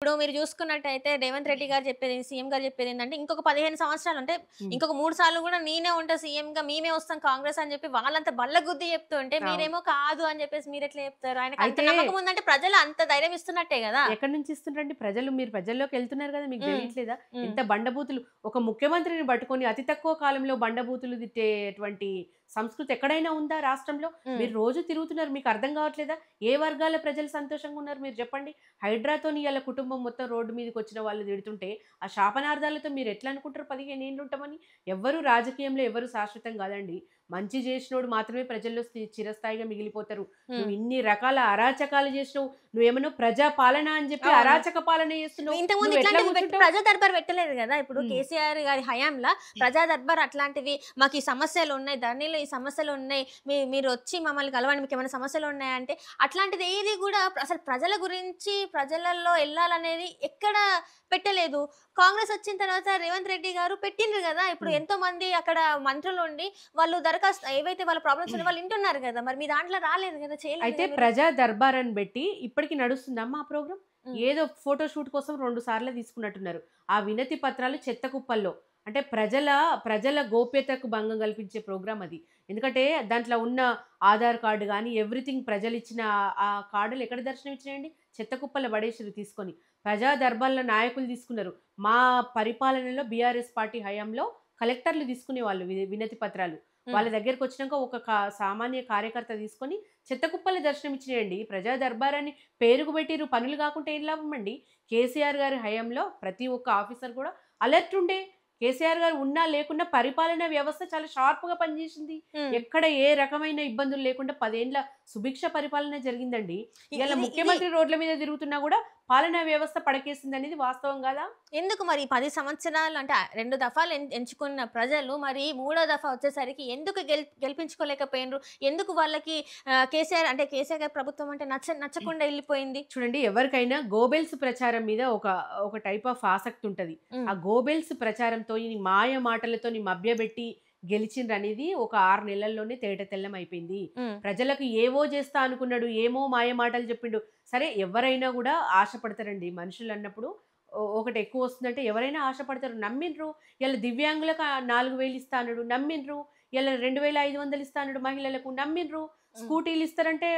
ఇప్పుడు మీరు చూసుకున్నట్టయితే రేవంత్ రెడ్డి గారు చెప్పేది సీఎం గారు చెప్పేది ఏంటంటే ఇంకొక 15 సంవత్సరాలు అంటే హ్మ్. ఇంకొక 3 సార్లు కూడా నేనే ఉంటా సీఎంగా మేమే వస్తాం కాంగ్రెస్ అని చెప్పి వాళ్ళంత బల్లగుద్ది చెప్తుంటే అవును. మీరేమో కాదు అని చెప్పేసి మీరెట్లా చెప్తారు? ఆయనకు అంత అయితే నమ్మకం ఉందంటే ప్రజలు అంత ధైర్యం ఇస్తున్నట్టే గదా! ఎక్కడి నుంచి ఇస్తుండ్రండి ప్రజలు? మీరు ప్రజల్లోకెళ్తున్నారు గదా! మీకు హ్మ్. తెలియట్లేదా? హ్మ్. ఎంత బండబూతులు ఒక ముఖ్యమంత్రిని పట్టుకొని అతి తక్కువ కాలంలో బండబూతులు తిట్టేటువంటి సంస్కృతి ఎక్కడైనా ఉందా రాష్ట్రంలో? హ్మ్. మీరు రోజు తిరుగుతున్నారు. మీకు అర్థం కావట్లేదా? ఏ వర్గాల ప్రజలు సంతోషంగా ఉన్నారు మీరు చెప్పండి? హైడ్రాతోని ఇయాల కుటుంబం మొత్తం రోడ్డు మీదకొచ్చిన వాళ్ళు తిడుతుంటే, ఆ శాపనార్థాలతో మీరు ఎట్లా అనుకుంటారు 15 ఏళ్ళు ఉంటామని? ఎవ్వరు రాజకీయంలో ఎవరు శాశ్వతం గాదండి. మంచి జేసినోడు మాత్రమే ప్రజల్లో చిరస్థాయిగా మిగిలిపోతారు. హ్మ్. నువ్వు ఇన్ని రకాల అరాచకాలు జేసినవు. నువ్వేమన్నా ప్రజా పాలన అని జెప్పి అవును. అరాచక పాలన చేస్తున్నావు. ఇంతకుముందు నువ్వెట్లా ఇట్లాంటివి కూర్చుంటావు? ప్రజా దర్బార్ పెట్టలేదు గదా! ఇప్పుడు హ్మ్. కేసీఆర్ గారి హయాంల ప్రజా దర్బార్ అట్లాంటివి మాకు ఈ సమస్యలున్నాయి, ధరణిలో ఈ సమస్యలున్నాయి. మీరొచ్చి మమ్మల్ని కలవండి. మీకేమైనా సమస్యలున్నాయా అంటే, అట్లాంటిది ఏది గూడా అసలు ప్రజల గురించి ప్రజలల్లో ఎళ్ళాలనేది ఎక్కడ పెట్టలేదు. కాంగ్రెస్ వచ్చిన తర్వాత రేవంత్ రెడ్డి గారు పెట్టిండ్రు గదా! ఇప్పుడు హ్మ్. ఎంతోమంది అక్కడ మంత్రులుండి వాళ్ళు దరఖాస్తు ఏవైతే వాళ్ళ ప్రాబ్లమ్స్ ఉన్నాయో వాళ్ళు వింటున్నారు గదా! మరి మీ దాంట్లో రాలేదు గదా! చేయలేదు అయితే గదా మీరు? ప్రజా దర్బార్ అని బెట్టి ఇప్పటికి నడుస్తుందమ్మా ఆ ప్రోగ్రామ్? హ్మ్. ఏదో ఫోటో షూట్ కోసం 2 సార్లే తీసుకున్నట్టున్నారు. ఆ వినతి పత్రాలు చెత్త కుప్పల్లో. అంటే ప్రజల గోప్యతకు భంగం కల్పించే ప్రోగ్రామ్ అది. ఎందుకంటే దాంట్లో ఉన్న ఆధార్ కార్డ్ గాని, ఎవ్రీథింగ్ ప్రజలిచ్చిన ఆ కార్డులు ఎక్కడ దర్శనం ఇచ్చినాయండి? చెత్త కుప్పల్లో పడేసిర్రు తీసుకొని. ప్రజా దర్బార్‌లో నాయకులు తీసుకున్నారు. మా పరిపాలనలో బీఆర్ఎస్ పార్టీ హయాంలో కలెక్టర్లు తీసుకునేవాళ్ళు వినతి పత్రాలు. హ్మ్. వాళ్ళ దగ్గరకొచ్చినాక ఒక సామాన్య కార్యకర్త తీసుకొని చెత్త కుప్పలు దర్శనం ఇచ్చినాయండి. ప్రజా దర్బారని పేరుకు పెట్టిర్రు. పనులు గాకుంటే ఏం లాభమండి? కేసీఆర్ గారి హయాంలో ప్రతి ఒక్క ఆఫీసర్ కూడా అలర్ట్ ఉండే. కేసీఆర్ గారు ఉన్నా లేకున్నా పరిపాలనా వ్యవస్థ చాలా షార్ప్‌గా పనిచేసింది. హ్మ్. ఎక్కడ ఏ రకమైన ఇబ్బందులు లేకుండా 10 ఏండ్ల సుభిక్ష పరిపాలన జరిగిందండి. ఇయాల ఇది ఇది ముఖ్యమంత్రి రోడ్ల మీద తిరుగుతున్నా గూడా పాలనా వ్యవస్థ పడకేసిందనేది వాస్తవం గాదా? ఎందుకు మరి 10 సంవత్సరాలు అంటే 2 దఫాలు ఎంచుకున్న ప్రజలు మరి మూడో దఫా వచ్చేసరికి ఎందుకు గెలిపించుకోలేకపోయిండ్రు? ఎందుకు వాళ్ళకి కేసీఆర్ గారి ప్రభుత్వం అంటే నచ్చకుండా ఎళ్ళిపోయింది? చూడండి ఎవరికైనా గోబెల్స్ ప్రచారం మీద ఒక టైప్ ఆఫ్ ఆసక్తి ఉంటది. ఆ హ్మ్. గోబెల్స్ ప్రచారంతో ఈ మాయ మాటలతోని మభ్యపెట్టి గెలిచిండ్రనేది ఒక 6 నెలల్లోనే తేట తెల్లమైపోయింది. హ్మ్. ప్రజలకు ఏవో చేస్తా అనుకున్నాడు. ఏమో మాయ మాటలు చెప్పిండు. సరే ఎవరైనా గూడా ఆశపడతారండి. మనుషులన్నప్పుడు ఒకటి ఎక్కువొస్తుందంటే ఎవరైనా ఆశపడతారు. నమ్మిండ్రు. ఇయాల దివ్యాంగులకు 4000 ఇస్తా అన్నాడు. నమ్మిండ్రు. ఇయాల 2500 ఇస్తా అన్నాడు మహిళలకు. నమ్మిండ్రు. హ్మ్. స్కూటీలు ఇస్తారంటే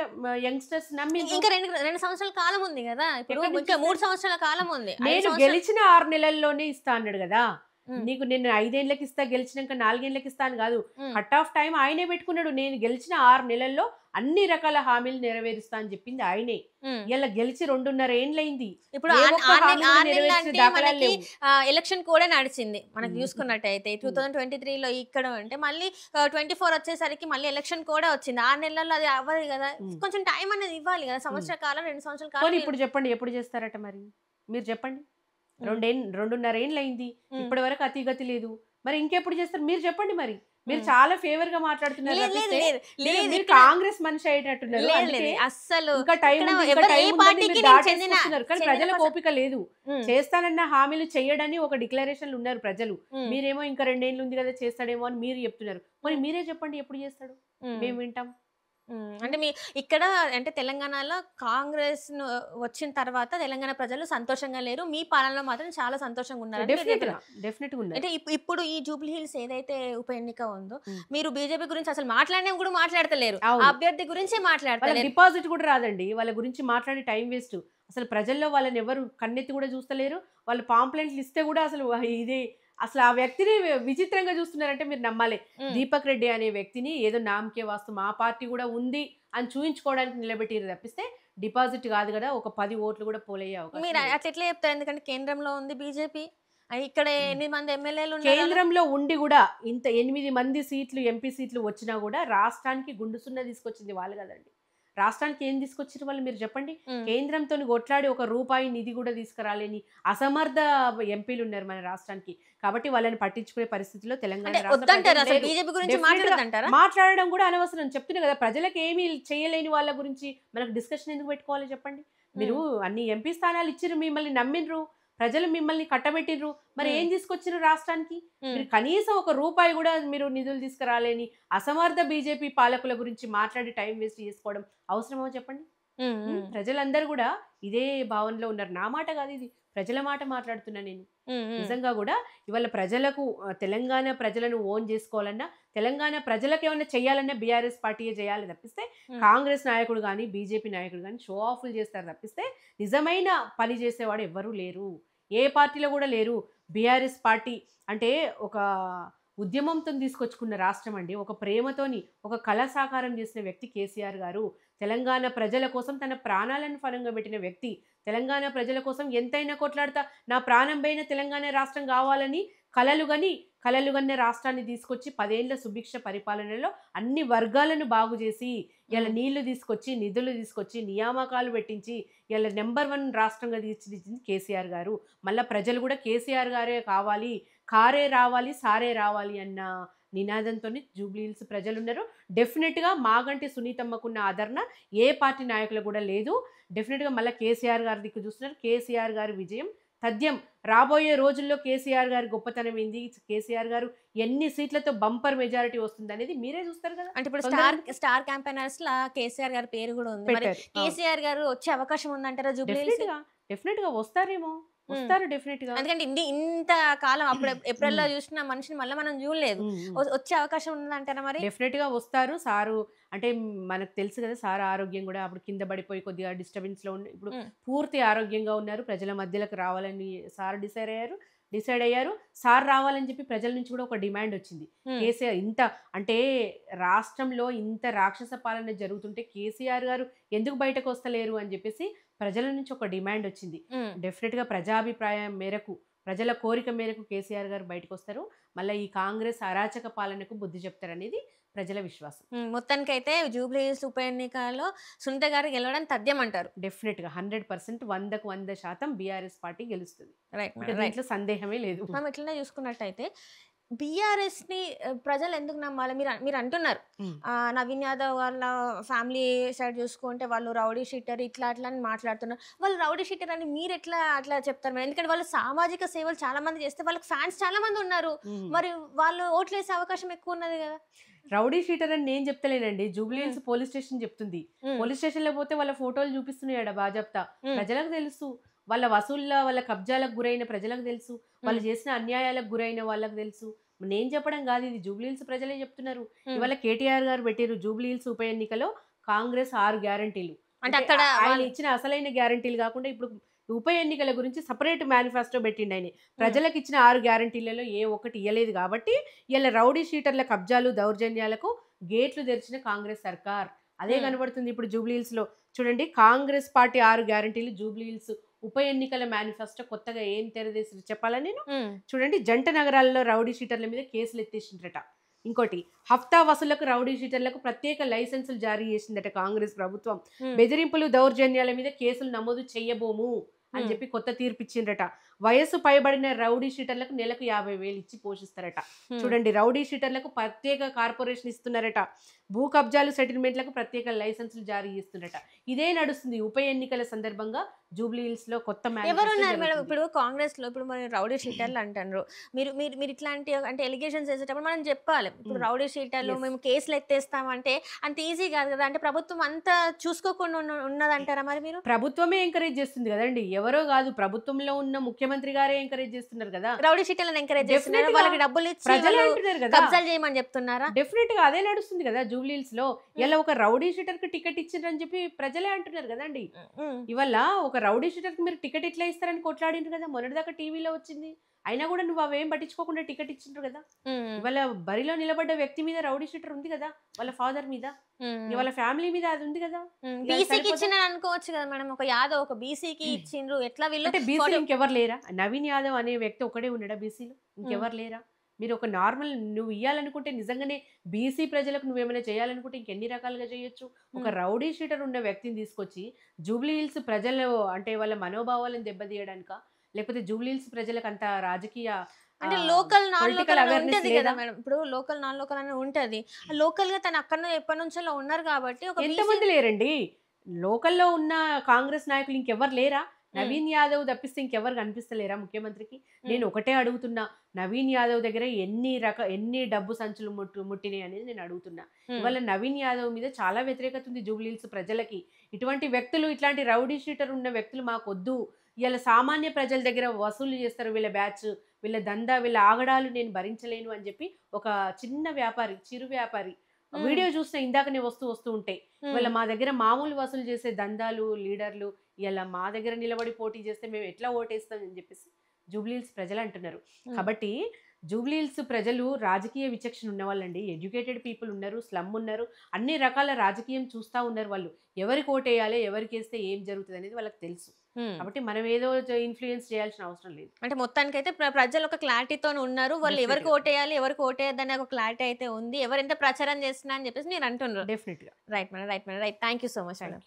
యంగ్‌స్టర్స్ నమ్మిండ్రు. ఇంకా 2 సంవత్సరాల కాలం ఉంది గదా! ఇప్పుడు ఎక్కడి నుంచి ఇంకా 3 ఇస్తారు? సంవత్సరాల కాలం ఉంది. 5 నేను సంవత్సరాలు గెలిచిన 6 నెలల్లోనే ఇస్తా అన్నాడు గదా! హ్మ్. నీకు నేను 5 ఏళ్లకిస్తా, గెలిచినంక 4 ఏళ్లకిస్తా అని గాదు. హ్మ్. కట్ ఆఫ్ టైమ్ ఆయనే పెట్టుకున్నాడు. నేను గెలిచిన 6 నెలల్లో అన్ని రకాల హామీలు నెరవేరుస్తా అని చెప్పింది ఆయనే. హ్మ్. ఇయాల గెలిచి 2.5 ఏండ్లయింది. ఇప్పుడు ఏ ఆన్ ఒక్క 6 హామీ కూడా 6 నెరవేర్చిన నెలలంటే దాఖలాలు మనకి లేవు. ఎలక్షన్ కూడా నడిచింది. మనకు హ్మ్. జూసుకున్నట్టయితే హ్మ్. 2023లో ఇక్కడ అంటే మళ్ళీ 24 వచ్చేసరికి మళ్ళీ ఎలక్షన్ కూడా వచ్చింది. 6 నెలల్లో అది అవ్వదు గదా! హ్మ్. కొంచెం టైం అనేది ఇవ్వాలి గదా! హ్మ్. సంవత్సర కాలం, 2 సంవత్సరాల కాలం పోనీ మీరు ఇప్పుడు చెప్పండి ఎప్పుడు చేస్తారట మరి? మీరు చెప్పండి. హ్మ్. 2.5 ఏండ్లయింది. హ్మ్. ఇప్పటి వరకు అతీగతి లేదు. మరి ఇంకెప్పుడు చేస్తారు? మీరు చెప్పండి మరి. మీరు హ్మ్. చాలా ఫేవర్‌గా మాట్లాడుతున్నారు లేదు. లేదు. తప్పిస్తే, లేదు. మీరు లేదు. మీరు ఇక్కడ కాంగ్రెస్ మనిషి అయ్యేటట్టున్నారు. లేదు. అందుకే లేదు. అస్సలు ఇంకా టైం ఇక్కడ ఉంది, ఇంకా ఎవరు ఏ టైం ఉందని పార్టీకి మీరు నేను దాటేసుకొస్తున్నారు. కానీ చెందిన ప్రజలకు పర్సన్ ఓపిక లేదు. హ్మ్. చేస్తానన్న హామీలు చెయ్యడని ఒక డిక్లరేషన్‌లు ఉన్నారు ప్రజలు. హ్మ్. మీరేమో ఇంకా 2 ఏండ్లు ఉంది కదా! చేస్తాడేమో అని మీరు చెప్తున్నారు. పోనీ హ్మ్. మీరే చెప్పండి ఎప్పుడు చేస్తాడో? హ్మ్. మేము వింటాం. హ్మ్. హ్మ్. అంటే ఇక్కడ అంటే తెలంగాణలో కాంగ్రెస్‌ను వచ్చిన తర్వాత తెలంగాణ ప్రజలు సంతోషంగా లేరు. మీ పాలనలో మాత్రం చాలా సంతోషంగా ఉన్నారని మీరు డెఫినెట్‌గా. చెప్పినారు. డెఫినెట్‌గా ఉన్నారు. అంటే ఇప్పుడు ఈ జూబ్లీ హిల్స్ ఏదైతే ఉప ఎన్నిక ఉందో, హ్మ్. మీరు బీజేపీ గురించి అసలు మాట్లాడినవి కూడా మాట్లాడతలేరు. ఆ అవును. అభ్యర్థి గురించే వాళ్ళకి మాట్లాడతలేరు. డిపాజిట్ కూడా రాదండి. వాళ్ళ గురించి మాట్లాడి టైం వేస్టు. అసలు ప్రజల్లో వాళ్ళనెవరు కన్నెత్తి కూడా చూస్తలేరు. వాళ్ళు పాంప్లెంట్లు ఇస్తే కూడా అసలు ఇది అసలు ఆ వ్యక్తిని విచిత్రంగా చూస్తున్నారంటే మీరు నమ్మాలి. హ్మ్. దీపక్ రెడ్డి అనే వ్యక్తిని ఏదో నామకే వాస్తు మా పార్టీ కూడా ఉంది అని చూయించుకోవడానికి నిలబెట్టిర్రు తప్పిస్తే డిపాజిట్ కాదు గదా! ఒక 10 ఓట్లు కూడా పోలయ్యే అవకాశం మీరు లేదు. అట్లా ఎట్లా చెప్తారు? ఎందుకంటే కేంద్రంలో ఉంది బీజేపీ. ఇక్కడ హ్మ్. 8 మంది ఎమ్మెల్యేలు ఉన్నారాళ్ళు. కేంద్రంలో ఉండి గూడా ఇంత 8 మంది సీట్లు ఎంపీ సీట్లు వచ్చినా గూడా రాష్ట్రానికి గుండు సున్నా తీసుకొచ్చింది వాళ్ళు గదండీ. రాష్ట్రానికి ఏం తీసుకొచ్చిర్రు వాళ్ళు మీరు జెప్పండి. హ్మ్. కేంద్రంతోని కొట్లాడి ఒక రూపాయి నిధి గూడా తీసుకురాలేని అసమర్థ ఎంపీలున్నారు మన రాష్ట్రానికి. కాబట్టి వాళ్ళని పట్టించుకునే పరిస్థితిలో తెలంగాణ అంటే రాష్ట్ర వద్దంటారా? ప్రజలు అసలు లేరు. బీజేపీ గురించి డెఫినిట్‌గా మాట్లాడొద్దంటారా? మాట్లాడడం గూడా అనవసరం. చెప్తున్నా గదా! ప్రజలకేమి చేయలేని వాళ్ళ గురించి మనకు డిస్కషన్ ఎందుకు పెట్టుకోవాలి చెప్పండి. మీరు హ్మ్. అన్ని ఎంపీ స్థానాలు ఇచ్చిర్రు మిమ్మల్ని నమ్మిండ్రు. ప్రజలు మిమ్మల్ని కట్టబెట్టిర్రు. మరి హ్మ్. ఏం తీసుకొచ్చిర్రు రాష్ట్రానికి? హ్మ్. మీరు కనీసం ఒక రూపాయి గూడా మీరు నిధులు తీసుకురాలేని అసమర్థ బీజేపీ పాలకుల గురించి మాట్లాడి టైం వేస్ట్ చేసుకోవడం అవసరమా చెప్పండి? ప్రజలందరూ కూడా ఇదే భావనలో ఉన్నారు. నా మాట కాదు ఇది, ప్రజల మాట మాట్లాడుతున్నా నేను. నిజంగా కూడా ఇవాళ ప్రజలకు తెలంగాణ ప్రజలను ఓన్ చేసుకోవాలన్నా, తెలంగాణ ప్రజలకు ఏమైనా చేయాలన్నా బీఆర్ఎస్ పార్టీయే చేయాలి తప్పిస్తే, కాంగ్రెస్ నాయకుడు కానీ బీజేపీ నాయకుడు కానీ షో ఆఫ్లు చేస్తారు తప్పిస్తే నిజమైన పని చేసేవాడు ఎవ్వరూ లేరు, ఏ పార్టీలో కూడా లేరు. బీఆర్ఎస్ పార్టీ అంటే ఒక ఉద్యమంతో తీసుకొచ్చుకున్న రాష్ట్రం అండి, ఒక ప్రేమతోని ఒక కళ సాకారం చేసిన వ్యక్తి కేసీఆర్ గారు. తెలంగాణ ప్రజల కోసం తన ప్రాణాలను ఫలంగా పెట్టిన వ్యక్తి. తెలంగాణ ప్రజల కోసం ఎంతైనా కొట్లాడతా, నా ప్రాణం పైన తెలంగాణ రాష్ట్రం కావాలని కలలుగన్న రాష్ట్రాన్ని తీసుకొచ్చి 10 ఏళ్ల సుభిక్ష పరిపాలనలో అన్ని వర్గాలను బాగు చేసి ఇలా నీళ్లు తీసుకొచ్చి, నిధులు తీసుకొచ్చి, నియామకాలు పెట్టించి ఇలా నెంబర్ 1 రాష్ట్రంగా తీర్చిదిద్దింది కేసీఆర్ గారు. మళ్ళీ ప్రజలు కూడా కేసీఆర్ గారే కావాలి, కారే రావాలి, సారే రావాలి అన్న నినాదంతో జూబ్లీ హిల్స్ ప్రజలు ఉన్నారు. డెఫినెట్గా మాగంటి సునీతమ్మకున్న ఆదరణ ఏ పార్టీ నాయకులు కూడా లేదు. డెఫినెట్గా మళ్ళీ కేసీఆర్ గారి దిక్కు చూస్తున్నారు. కేసీఆర్ గారి విజయం తథ్యం. రాబోయే రోజుల్లో కేసీఆర్ గారి గొప్పతనం ఏంది, కేసీఆర్ గారు ఎన్ని సీట్లతో బంపర్ మెజారిటీ వస్తుంది అనేది మీరే చూస్తారు కదా. అంటే ఇప్పుడు స్టార్ క్యాంపెయినర్స్ లా కేసీఆర్ గారి పేరు కూడా ఉంది. మరి కేసీఆర్ గారు వచ్చే అవకాశం ఉందంటారా జూబ్లీ హిల్స్? డెఫినెట్గా వస్తారేమో, వస్తారు డెఫినెట్ గా. ఎందుకంటే ఇంత కాలం అప్పుడు ఏప్రిల్ లో చూసిన మనిషిని మళ్ళీ మనం చూడలేదు, వచ్చే అవకాశం ఉందంటారా? మరి డెఫినెట్ గా వస్తారు సారు. అంటే మనకు తెలుసు కదా సార్ ఆరోగ్యం కూడా అప్పుడు కింద పడిపోయి కొద్దిగా డిస్టర్బెన్స్ లో ఉండి ఇప్పుడు పూర్తి ఆరోగ్యంగా ఉన్నారు. ప్రజల మధ్యలోకి రావాలని సార్ డిసైడ్ అయ్యారు. సార్ రావాలని చెప్పి ప్రజల నుంచి కూడా ఒక డిమాండ్ వచ్చింది. కేసీఆర్ ఇంత అంటే రాష్ట్రంలో ఇంత రాక్షస పాలన జరుగుతుంటే కేసీఆర్ గారు ఎందుకు బయటకు వస్తలేరు అని చెప్పేసి ప్రజల నుంచి ఒక డిమాండ్ వచ్చింది. డెఫినెట్ గా ప్రజాభిప్రాయం మేరకు, ప్రజల కోరిక మేరకు కేసీఆర్ గారు బయటకు వస్తారు. మళ్ళీ ఈ కాంగ్రెస్ అరాచక పాలనకు బుద్ధి చెప్తారనేది ప్రజల విశ్వాసం. మొత్తానికైతే జూబ్లీ హిల్స్ ఉప ఎన్నికల్లో సునీత గారు గెలవడం తథ్యం అంటారు. డెఫినెట్ గా 100%, 100% బీఆర్ఎస్ పార్టీ గెలుస్తుంది. దీంట్లో సందేహమే లేదు. మనం ఎట్లనే చూసుకున్నట్టయితే బీఆర్ఎస్ ని ప్రజలు ఎందుకు నమ్మాలి? మీరు అంటున్నారు నవీన్ యాదవ్ వాళ్ళ ఫ్యామిలీ సైడ్ చూసుకుంటే వాళ్ళు రౌడీ షీటర్ ఇట్లా అట్లా అని మాట్లాడుతున్నారు. వాళ్ళు రౌడీ షీటర్ అని మీరు అట్లా చెప్తారు మేడం? ఎందుకంటే వాళ్ళు సామాజిక సేవలు చాలా మంది చేస్తే వాళ్ళకి ఫ్యాన్స్ చాలా మంది ఉన్నారు, మరి వాళ్ళు ఓట్లు వేసే అవకాశం ఎక్కువ ఉన్నది కదా. రౌడీ షీటర్ అని నేను చెప్తలేనండి, జూబ్లీ హిల్స్ పోలీస్ స్టేషన్ చెప్తుంది. పోలీస్ స్టేషన్ లో పోతే వాళ్ళ ఫోటోలు చూపిస్తున్నాడు బాజప్తా. ప్రజలకు తెలుసు, వాళ్ళ వసూళ్ళ వాళ్ళ కబ్జాలకు గురైన ప్రజలకు తెలుసు, వాళ్ళు చేసిన అన్యాయాలకు గురైన వాళ్ళకి తెలుసు. నేను చెప్పడం కాదు, ఇది జూబ్లీ హిల్స్ ప్రజలే చెప్తున్నారు. ఇవాళ కేటీఆర్ గారు పెట్టారు జూబ్లీ హిల్స్ ఉప ఎన్నికలో కాంగ్రెస్ 6 గ్యారంటీలు. అంటే అక్కడ ఆయన ఇచ్చిన అసలైన గ్యారంటీలు కాకుండా ఇప్పుడు ఉప ఎన్నికల గురించి సపరేట్ మేనిఫెస్టో పెట్టిండు ఆయన. ప్రజలకు ఇచ్చిన 6 గ్యారంటీలలో ఏ ఒక్కటి ఇవ్వలేదు కాబట్టి ఇలా రౌడీ షీటర్ల కబ్జాలు దౌర్జన్యాలకు గేట్లు తెరిచిన కాంగ్రెస్ సర్కార్ అదే కనబడుతుంది ఇప్పుడు జూబ్లీ హిల్స్ లో. చూడండి, కాంగ్రెస్ పార్టీ 6 గ్యారంటీలు, జూబ్లీ హిల్స్ ఉప ఎన్నికల మేనిఫెస్టో కొత్తగా ఏం తెరదేసి చెప్పాలని నేను చూడండి. జంట నగరాల్లో రౌడీ షీటర్ల మీద కేసులు ఎత్తేసిండ్రట. ఇంకోటి, హఫ్తా వసూళ్లకు రౌడీ షీటర్లకు ప్రత్యేక లైసెన్సులు జారీ చేసిందట కాంగ్రెస్ ప్రభుత్వం. బెదిరింపులు దౌర్జన్యాల మీద కేసులు నమోదు చెయ్యబోము అని చెప్పి కొత్త తీర్పు ఇచ్చిండ్రట. వయస్సు పైబడిన రౌడీ షీటర్లకు నెలకు 50,000 ఇచ్చి పోషిస్తారట. చూడండి, రౌడీ షీటర్లకు ప్రత్యేక కార్పొరేషన్ ఇస్తున్నారట. భూ కబ్జాలు సెటిల్మెంట్లకు ప్రత్యేక లైసెన్సులు జారీ చేస్తున్నారట. ఇదే నడుస్తుంది ఉప ఎన్నికల సందర్భంగా జూబ్లీ హిల్స్ లో కొత్త ఎవరున్నారు మేడం ఇప్పుడు కాంగ్రెస్ లో? ఇప్పుడు మరి రౌడీ షీటర్లు అంటారు, మీరు ఇట్లాంటి అంటే ఎలిగేషన్స్ వేసేటప్పుడు మనం చెప్పాలి, ఇప్పుడు రౌడీ షీటర్లు మేము కేసులు ఎత్తేస్తామంటే అంత ఈజీ కాదు కదా. అంటే ప్రభుత్వం అంతా చూసుకోకుండా ఉన్నదంటారా? మరి మీరు ప్రభుత్వమే ఎంకరేజ్ చేస్తుంది కదండి, ఎవరో కాదు, ప్రభుత్వంలో ఉన్న ముఖ్యమంత్రి గారే ఎంకరేజ్ చేస్తున్నారు కదా. రౌడీ షీటర్లను ఎంకరేజ్ చేస్తున్నారు, వాళ్ళకి డబ్బులు ఇచ్చి ప్రజలు అంటున్నారు కదా కబ్జాలు చేయమని చెప్తున్నారా? డెఫినెట్ గా అదే నడుస్తుంది కదా జూబ్లీ హిల్స్ లో. ఇలా ఒక రౌడీ షీటర్ కి టికెట్ ఇచ్చిండ్రని చెప్పి ప్రజలే అంటున్నారు కదండి. ఇవాళ ఒక రౌడీ షీటర్ కి మీరు టికెట్ ఎట్లా ఇస్తారని కొట్లాడిండ్రు కదా, మొన్నటిదాకా టీవీలో వచ్చింది. అయినా కూడా నువ్వు అవేం పట్టించుకోకుండా టికెట్ ఇచ్చిండ్రు కదా. ఇవాళ బరిలో నిలబడ్డ వ్యక్తి మీద రౌడీ షీటర్ ఉంది కదా, వాళ్ళ ఫాదర్ మీద, వాళ్ళ ఫ్యామిలీ మీద అది ఉంది కదా. బీసీకి ఇచ్చిన అనుకోవచ్చు కదా మేడం, ఒక యాదవ్ ఒక బీసీకి ఇచ్చిండ్రు, ఎట్లా వీళ్ళు అంటే బీసీ ఇంకెవరు లేరా? నవీన్ యాదవ్ అనే వ్యక్తి ఒకడే ఉన్నాడా బీసీలో? ఇంకెవరు లేరా? మీరు ఒక నార్మల్ నువ్వు ఇవ్వాలనుకుంటే నిజంగానే బీసీ ప్రజలకు నువ్వేమైనా చేయాలనుకుంటే ఇంకెన్ని రకాలుగా చేయొచ్చు. ఒక రౌడీ షీటర్ ఉన్న వ్యక్తిని తీసుకొచ్చి జూబ్లీ హిల్స్ ప్రజలు అంటే వాళ్ళ మనోభావాలను దెబ్బతీయడానిక, లేకపోతే జూబ్లీ హిల్స్ ప్రజలకు అంత రాజకీయ అంటే లోకల్ నాన్ లోకల్ ఉంటది కదా మేడం. ఇప్పుడు లోకల్ నాన్ లోకల్ అని ఉంటది, లోకల్ గా తను అక్కడ ఎప్పటి నుంచో ఉన్నారు కాబట్టి ఎంతమంది లేరండి లోకల్లో ఉన్న కాంగ్రెస్ నాయకులు? ఇంకెవరు లేరా? నవీన్ యాదవ్ తప్పిస్తే ఇంకెవరు కనిపిస్తలేరా ముఖ్యమంత్రికి? నేను ఒకటే అడుగుతున్నా, నవీన్ యాదవ్ దగ్గర ఎన్ని డబ్బు సంచులు ముట్టినాయి అనేది నేను అడుగుతున్నా. ఇవాళ నవీన్ యాదవ్ మీద చాలా వ్యతిరేకత ఉంది జూబ్లీ హిల్స్ ప్రజలకి. ఇటువంటి వ్యక్తులు, ఇట్లాంటి రౌడీ షీటర్ ఉన్న వ్యక్తులు మాకొద్దు. ఇలా సామాన్య ప్రజల దగ్గర వసూలు చేస్తారు వీళ్ళ బ్యాచ్, వీళ్ళ దందా, వీళ్ళ ఆగడాలు నేను భరించలేను అని చెప్పి ఒక చిన్న వ్యాపారి, చిరు వ్యాపారి వీడియో చూస్తే ఇందాకనే వస్తూ ఉంటే వీళ్ళ మా దగ్గర మామూలు వసూలు చేసే దందాలు లీడర్లు ఇలా మా దగ్గర నిలబడి పోటీ చేస్తే మేము ఎట్లా ఓటేస్తాం అని చెప్పేసి జూబ్లీహిల్స్ ప్రజలు అంటున్నారు. కాబట్టి జూబ్లీహిల్స్ ప్రజలు రాజకీయ విచక్షణ ఉన్నవాళ్ళండి. ఎడ్యుకేటెడ్ పీపుల్ ఉన్నారు, స్లమ్ ఉన్నారు, అన్ని రకాల రాజకీయం చూస్తూ ఉన్నారు. వాళ్ళు ఎవరికి ఓటేయాలి, ఎవరికి వేస్తే ఏం జరుగుతుంది అనేది వాళ్ళకి తెలుసు. కాబట్టి మనం ఏదో ఇన్ఫ్లుయెన్స్ చేయాల్సిన అవసరం లేదు. అంటే మొత్తానికైతే ప్రజలు ఒక క్లారిటీతో ఉన్నారు. వాళ్ళు ఎవరికి ఓటేయాలి, ఎవరికి ఓటేయద్దని ఒక క్లారిటీ అయితే ఉంది. ఎవరు ఎంత ప్రచారం చేస్తున్నా అని చెప్పేసి మీరు అంటున్నారు. డెఫినెట్ గా. Right madam. Thank you so much madam.